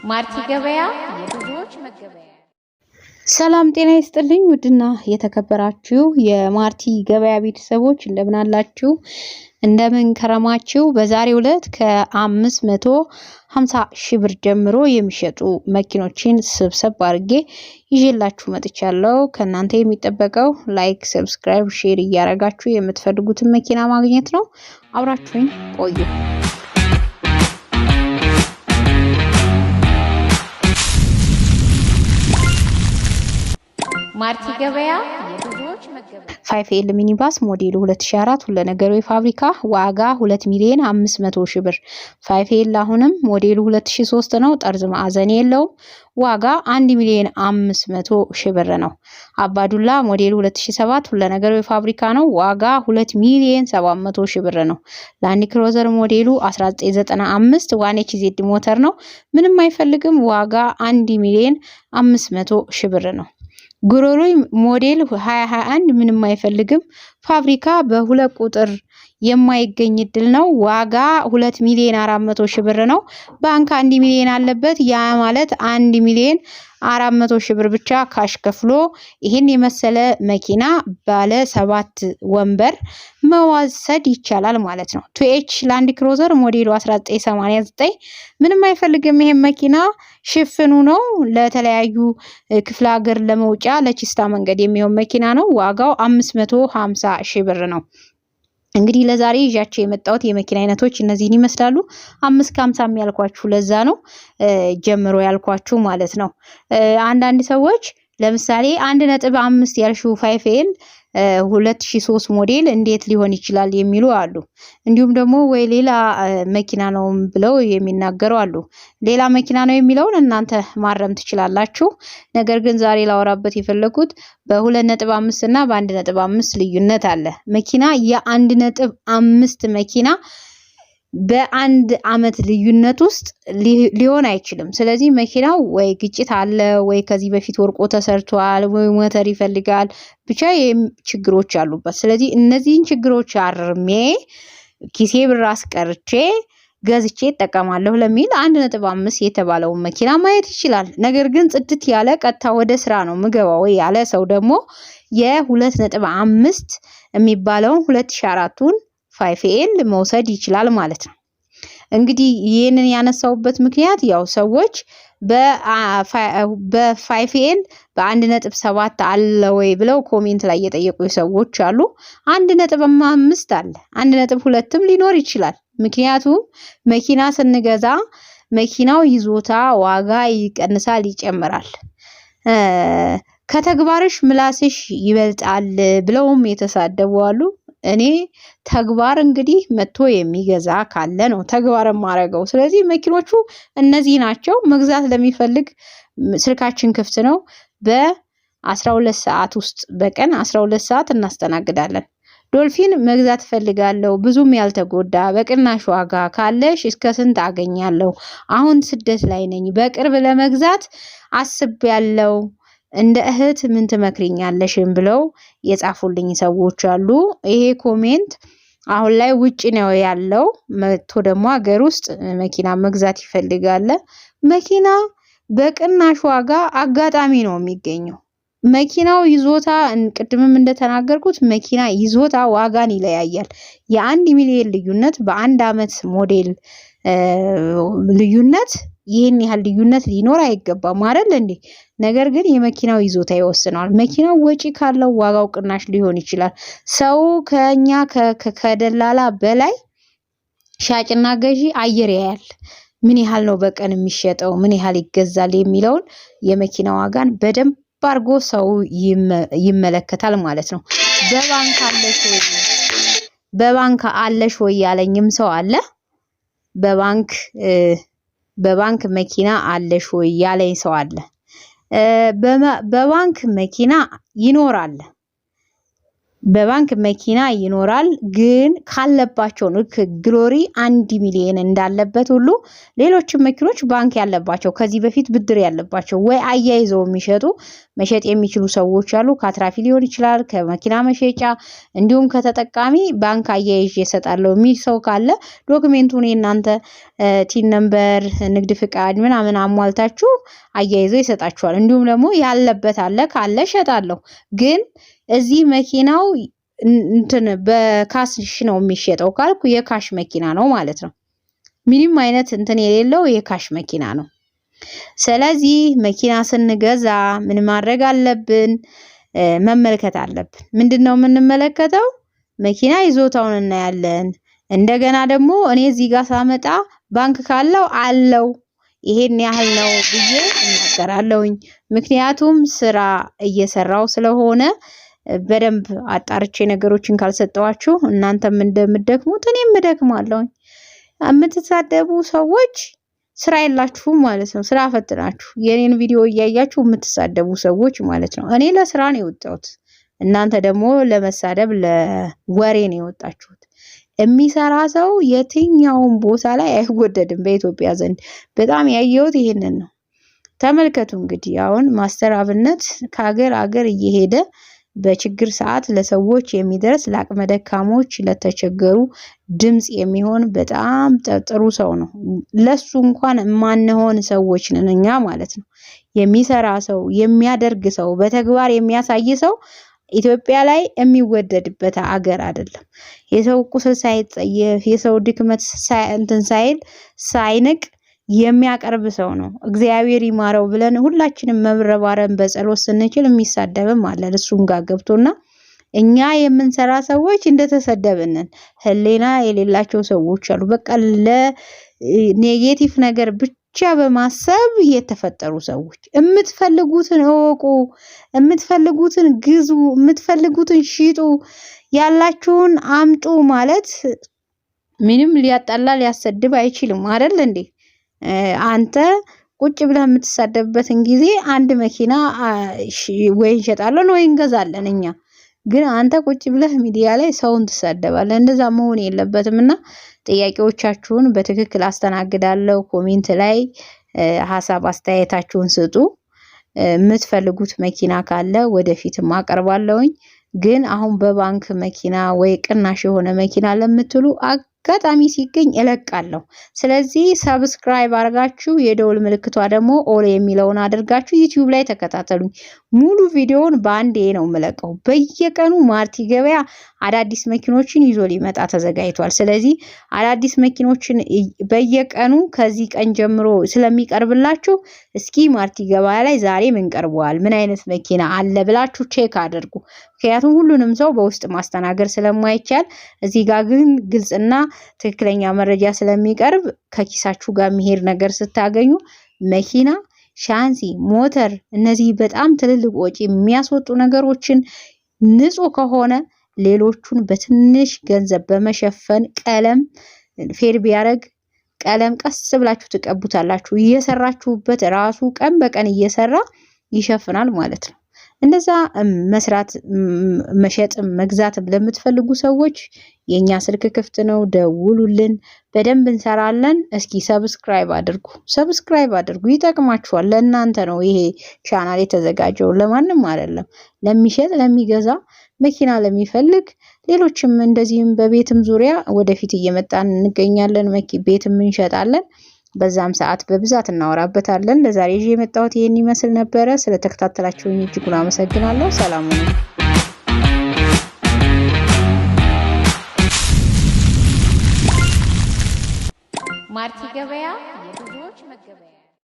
ማርቲ ገበያ የብዙዎች መገበያ። ሰላም ጤና ይስጥልኝ ውድና የተከበራችሁ የማርቲ ገበያ ቤተሰቦች እንደምን አላችሁ? እንደምን ከረማችሁ? በዛሬው ዕለት ከ550 ሺህ ብር ጀምሮ የሚሸጡ መኪኖችን ስብሰብ አድርጌ ይዤላችሁ መጥቻለሁ። ከእናንተ የሚጠበቀው ላይክ፣ ሰብስክራይብ፣ ሼር እያደረጋችሁ የምትፈልጉትን መኪና ማግኘት ነው። አብራችሁኝ ቆዩ። ማርቲ ገበያ የብዙዎች መገበያ። 5L ሚኒባስ ሞዴሉ 2004 ሁለነገሩ የፋብሪካ ዋጋ 2,500,000 ሺህ ብር። 5L አሁንም ሞዴሉ 2003 ነው። ጠርዝ ማዕዘን የለውም። ዋጋ 1,500,000 ሺህ ብር ነው። አባዱላ ሞዴሉ 2007 ሁለነገሩ የፋብሪካ ነው። ዋጋ 2,700,000 ሺህ ብር ነው። ላንድ ክሩዘር ሞዴሉ 1995 1HZ ሞተር ነው። ምንም አይፈልግም። ዋጋ 1,500,000 ሺህ ብር ነው። ጉሮሮይ ሞዴል 2021 ምንም አይፈልግም። ፋብሪካ በሁለት ቁጥር የማይገኝ እድል ነው። ዋጋ 2,400,000 ሺህ ብር ነው። ባንክ 1 ሚሊዮን አለበት። ያ ማለት 1,400,000 ሺህ ብር ብቻ ካሽ ከፍሎ ይሄን የመሰለ መኪና ባለ 7 ወንበር መዋሰድ ይቻላል ማለት ነው። 2H ላንድ ክሩዘር ሞዴሉ 1989 ምንም አይፈልግም። ይሄን መኪና ሽፍኑ ነው። ለተለያዩ ክፍለ ሀገር ለመውጫ ለቺስታ መንገድ የሚሆን መኪና ነው። ዋጋው 550 ሺህ ብር ነው። እንግዲህ ለዛሬ ይዣቸው የመጣሁት የመኪና አይነቶች እነዚህን ይመስላሉ። 550 ያልኳችሁ ለዛ ነው ጀምሮ ያልኳችሁ ማለት ነው። አንዳንድ ሰዎች ለምሳሌ 1.5 ያልሽው 5L 2003 ሞዴል እንዴት ሊሆን ይችላል የሚሉ አሉ። እንዲሁም ደግሞ ወይ ሌላ መኪና ነው ብለው የሚናገሩ አሉ። ሌላ መኪና ነው የሚለውን እናንተ ማረም ትችላላችሁ። ነገር ግን ዛሬ ላወራበት የፈለኩት በ2.5 እና በ1.5 ልዩነት አለ። መኪና የ1.5 መኪና በአንድ አመት ልዩነት ውስጥ ሊሆን አይችልም። ስለዚህ መኪናው ወይ ግጭት አለ ወይ ከዚህ በፊት ወርቆ ተሰርቷል ወይ ሞተር ይፈልጋል፣ ብቻ ችግሮች አሉበት። ስለዚህ እነዚህን ችግሮች አርሜ ኪሴ ብር አስቀርቼ ገዝቼ እጠቀማለሁ ለሚል 1.5 የተባለውን መኪና ማየት ይችላል። ነገር ግን ጽድት ያለ ቀጥታ ወደ ስራ ነው ምገባው ያለ ሰው ደግሞ የ2.5 የሚባለውን 2004ቱን 5L መውሰድ ይችላል ማለት ነው። እንግዲህ ይሄንን ያነሳውበት ምክንያት ያው ሰዎች በ5L በ1.7 አለ ወይ ብለው ኮሜንት ላይ የጠየቁ ሰዎች አሉ። 1.5 አለ፣ 1.2ም ሊኖር ይችላል። ምክንያቱም መኪና ስንገዛ መኪናው ይዞታ ዋጋ ይቀንሳል፣ ይጨምራል። ከተግባርሽ ምላስሽ ይበልጣል ብለውም የተሳደቡ አሉ። እኔ ተግባር እንግዲህ መጥቶ የሚገዛ ካለ ነው ተግባር ማረገው። ስለዚህ መኪኖቹ እነዚህ ናቸው። መግዛት ለሚፈልግ ስልካችን ክፍት ነው። በ12 ሰዓት ውስጥ በቀን 12 ሰዓት እናስተናግዳለን። ዶልፊን መግዛት ፈልጋለሁ ብዙም ያልተጎዳ በቅናሽ ዋጋ ካለሽ እስከ ስንት አገኛለሁ? አሁን ስደት ላይ ነኝ፣ በቅርብ ለመግዛት አስቤያለሁ፣ እንደ እህት ምን ትመክሪኛለሽም ብለው የጻፉልኝ ሰዎች አሉ። ይሄ ኮሜንት አሁን ላይ ውጪ ነው ያለው። መጥቶ ደግሞ ሀገር ውስጥ መኪና መግዛት ይፈልጋል። መኪና በቅናሽ ዋጋ አጋጣሚ ነው የሚገኘው። መኪናው ይዞታ ቅድምም እንደተናገርኩት መኪና ይዞታ ዋጋን ይለያያል። የ1 ሚሊዮን ልዩነት በአንድ አመት ሞዴል ልዩነት ይሄን ያህል ልዩነት ሊኖር አይገባም አይደል እንዴ? ነገር ግን የመኪናው ይዞታ ይወስናል። መኪናው ወጪ ካለው ዋጋው ቅናሽ ሊሆን ይችላል። ሰው ከኛ ከደላላ በላይ ሻጭና ገዢ አየር ያያል። ምን ያህል ነው በቀን የሚሸጠው፣ ምን ያህል ይገዛል የሚለውን የመኪና ዋጋን በደንብ አርጎ ሰው ይመለከታል ማለት ነው። በባንክ አለሽ ወይ ያለኝም ሰው አለ። በባንክ መኪና አለሽ ወይ ያለኝ ሰው አለ። በባንክ መኪና ይኖራል። በባንክ መኪና ይኖራል ግን ካለባቸው ልክ ግሎሪ 1 ሚሊዮን እንዳለበት ሁሉ ሌሎችም መኪኖች ባንክ ያለባቸው ከዚህ በፊት ብድር ያለባቸው ወይ አያይዘው መሸጥ የሚችሉ ሰዎች አሉ። ካትራፊ ሊሆን ይችላል ከመኪና መሸጫ እንዲሁም ከተጠቃሚ ባንክ አያይዤ እሰጣለሁ የሚል ሰው ካለ ዶክመንቱን እናንተ ቲን ነምበር ንግድ ፍቃድ ምናምን አሟልታችሁ አያይዘው ይሰጣችኋል። እንዲሁም ደግሞ ያለበት አለ ካለ እሸጣለሁ ግን እዚህ መኪናው እንትን በካሽ ነው የሚሸጠው ካልኩ የካሽ መኪና ነው ማለት ነው። ምንም አይነት እንትን የሌለው የካሽ መኪና ነው። ስለዚህ መኪና ስንገዛ ምን ማድረግ አለብን? መመልከት አለብን። ምንድነው የምንመለከተው? መኪና ይዞታውን እናያለን። እንደገና ደግሞ እኔ እዚህ ጋር ሳመጣ ባንክ ካለው አለው ይሄን ያህል ነው ብዬ እናገራለሁኝ። ምክንያቱም ስራ እየሰራው ስለሆነ በደንብ አጣርቼ ነገሮችን ካልሰጠዋችሁ እናንተም እንደምትደክሙት እኔም እደክማለሁ። የምትሳደቡ ሰዎች ስራ የላችሁም ማለት ነው። ስራ ፈትናችሁ የኔን ቪዲዮ እያያችሁ የምትሳደቡ ሰዎች ማለት ነው። እኔ ለስራ ነው የወጣሁት፣ እናንተ ደግሞ ለመሳደብ ለወሬ ነው የወጣችሁት። የሚሰራ ሰው የትኛውን ቦታ ላይ አይወደድም በኢትዮጵያ ዘንድ። በጣም ያየሁት ይሄንን ነው። ተመልከቱ እንግዲህ አሁን ማስተር አብነት ከሀገር ሀገር እየሄደ በችግር ሰዓት ለሰዎች የሚደርስ ለአቅመ ደካሞች ለተቸገሩ ድምጽ የሚሆን በጣም ጥሩ ሰው ነው። ለሱ እንኳን ማንሆን ሰዎች ነን እኛ ማለት ነው። የሚሰራ ሰው የሚያደርግ ሰው በተግባር የሚያሳይ ሰው ኢትዮጵያ ላይ የሚወደድበት ሀገር አይደለም። የሰው ቁስል ሳይጸየፍ የሰው ድክመት ሳይንቅ የሚያቀርብ ሰው ነው። እግዚአብሔር ይማረው ብለን ሁላችንም መብረባረን በጸሎት ስንችል የሚሳደብም አለ እሱም ጋር ገብቶና እኛ የምንሰራ ሰዎች እንደተሰደብንን ህሊና የሌላቸው ሰዎች አሉ። በቃ ለኔጌቲቭ ነገር ብቻ በማሰብ የተፈጠሩ ሰዎች። የምትፈልጉትን እወቁ፣ የምትፈልጉትን ግዙ፣ የምትፈልጉትን ሽጡ፣ ያላችሁን አምጡ ማለት ምንም ሊያጣላ ሊያሰድብ አይችልም አይደል እንዴ? አንተ ቁጭ ብለህ የምትሳደብበትን ጊዜ አንድ መኪና ወይ እንሸጣለን ወይ እንገዛለን እኛ። ግን አንተ ቁጭ ብለህ ሚዲያ ላይ ሰውን ትሳደባለህ። እንደዛ መሆን የለበትምና ጥያቄዎቻችሁን በትክክል አስተናግዳለሁ። ኮሜንት ላይ ሐሳብ አስተያየታችሁን ስጡ። የምትፈልጉት መኪና ካለ ወደፊትም አቀርባለሁኝ። ግን አሁን በባንክ መኪና ወይ ቅናሽ የሆነ መኪና ለምትሉ አጋጣሚ ሲገኝ እለቃለሁ። ስለዚህ ሰብስክራይብ አድርጋችሁ የደውል ምልክቷ ደግሞ ኦል የሚለውን አድርጋችሁ ዩቲዩብ ላይ ተከታተሉኝ። ሙሉ ቪዲዮውን በአንዴ ነው የምለቀው። በየቀኑ ማርቲ ገበያ አዳዲስ መኪኖችን ይዞ ሊመጣ ተዘጋጅቷል። ስለዚህ አዳዲስ መኪኖችን በየቀኑ ከዚህ ቀን ጀምሮ ስለሚቀርብላችሁ እስኪ ማርቲ ገበያ ላይ ዛሬ ምን ቀርቧል፣ ምን አይነት መኪና አለ ብላችሁ ቼክ አድርጉ። ምክንያቱም ሁሉንም ሰው በውስጥ ማስተናገር ስለማይቻል እዚህ ጋር ግን ግልጽና ትክክለኛ መረጃ ስለሚቀርብ ከኪሳችሁ ጋር የሚሄድ ነገር ስታገኙ መኪና፣ ሻንሲ፣ ሞተር እነዚህ በጣም ትልልቅ ወጪ የሚያስወጡ ነገሮችን ንጹህ ከሆነ ሌሎቹን በትንሽ ገንዘብ በመሸፈን ቀለም ፌር ቢያረግ ቀለም ቀስ ብላችሁ ትቀቡታላችሁ። እየሰራችሁበት ራሱ ቀን በቀን እየሰራ ይሸፍናል ማለት ነው። እንደዛ መስራት መሸጥ መግዛት ለምትፈልጉ ሰዎች የኛ ስልክ ክፍት ነው፣ ደውሉልን፣ በደንብ እንሰራለን። እስኪ ሰብስክራይብ አድርጉ፣ ይጠቅማችኋል። ለእናንተ ነው ይሄ ቻናል የተዘጋጀው፣ ለማንም አይደለም። ለሚሸጥ ለሚገዛ መኪና ለሚፈልግ ሌሎችም እንደዚህም በቤትም ዙሪያ ወደፊት እየመጣን እንገኛለን። ቤትም እንሸጣለን። በዛም ሰዓት በብዛት እናወራበታለን። ለዛሬ ይዤ የመጣሁት ይሄን ይመስል ነበረ። ስለተከታተላችሁኝ እጅጉን አመሰግናለሁ። ሰላም ሁኑ። ማርቲ ገበያ የብዙዎች መገበያ